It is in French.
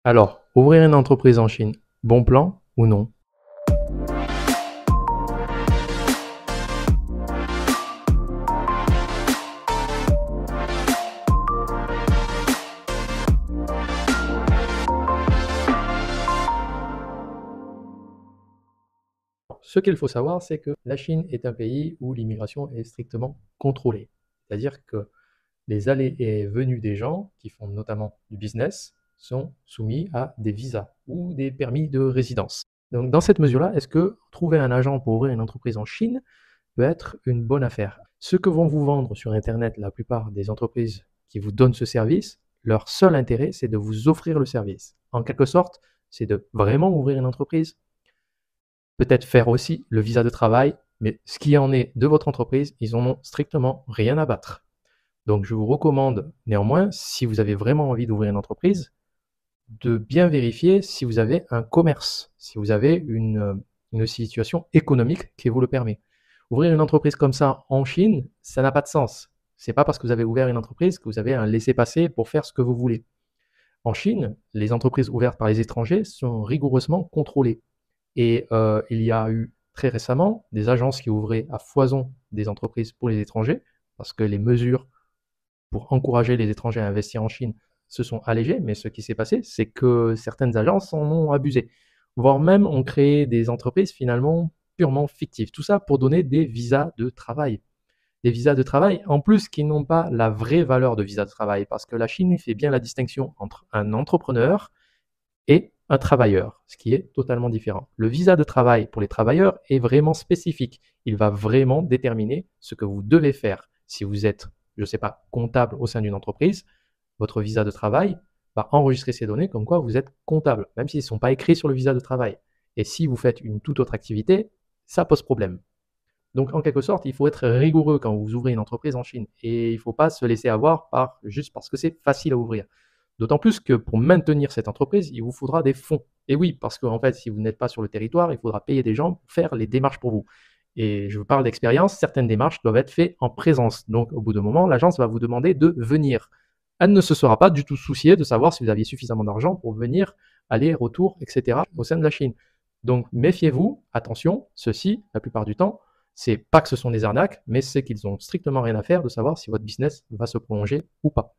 Alors, ouvrir une entreprise en Chine, bon plan ou non? Ce qu'il faut savoir, c'est que la Chine est un pays où l'immigration est strictement contrôlée. C'est-à-dire que les allées et venues des gens, qui font notamment du business, sont soumis à des visas ou des permis de résidence. Donc dans cette mesure-là, est-ce que trouver un agent pour ouvrir une entreprise en Chine peut être une bonne affaire? Ce que vont vous vendre sur Internet la plupart des entreprises qui vous donnent ce service, leur seul intérêt, c'est de vous offrir le service. En quelque sorte, c'est de vraiment ouvrir une entreprise, peut-être faire aussi le visa de travail, mais ce qui en est de votre entreprise, ils en ont strictement rien à battre. Donc je vous recommande néanmoins, si vous avez vraiment envie d'ouvrir une entreprise, de bien vérifier si vous avez un commerce, si vous avez une situation économique qui vous le permet. Ouvrir une entreprise comme ça en Chine, ça n'a pas de sens. C'est pas parce que vous avez ouvert une entreprise que vous avez un laissez-passer pour faire ce que vous voulez. En Chine, les entreprises ouvertes par les étrangers sont rigoureusement contrôlées. Et il y a eu très récemment des agences qui ouvraient à foison des entreprises pour les étrangers, parce que les mesures pour encourager les étrangers à investir en Chine se sont allégées, mais ce qui s'est passé, c'est que certaines agences en ont abusé, voire même ont créé des entreprises finalement purement fictives. Tout ça pour donner des visas de travail. Des visas de travail, en plus, qui n'ont pas la vraie valeur de visa de travail, parce que la Chine fait bien la distinction entre un entrepreneur et un travailleur, ce qui est totalement différent. Le visa de travail pour les travailleurs est vraiment spécifique. Il va vraiment déterminer ce que vous devez faire. Si vous êtes, je ne sais pas, comptable au sein d'une entreprise, votre visa de travail va enregistrer ces données comme quoi vous êtes comptable, même s'ils ne sont pas écrits sur le visa de travail. Et si vous faites une toute autre activité, ça pose problème. Donc, en quelque sorte, il faut être rigoureux quand vous ouvrez une entreprise en Chine. Et il ne faut pas se laisser avoir juste parce que c'est facile à ouvrir. D'autant plus que pour maintenir cette entreprise, il vous faudra des fonds. Et oui, parce qu'en fait, si vous n'êtes pas sur le territoire, il faudra payer des gens pour faire les démarches pour vous. Et je vous parle d'expérience, certaines démarches doivent être faites en présence. Donc, au bout d'un moment, l'agence va vous demander de venir. Elle ne se sera pas du tout souciée de savoir si vous aviez suffisamment d'argent pour venir, aller, retour, etc. au sein de la Chine. Donc, méfiez-vous, attention, ceci, la plupart du temps, c'est pas que ce sont des arnaques, mais c'est qu'ils ont strictement rien à faire de savoir si votre business va se prolonger ou pas.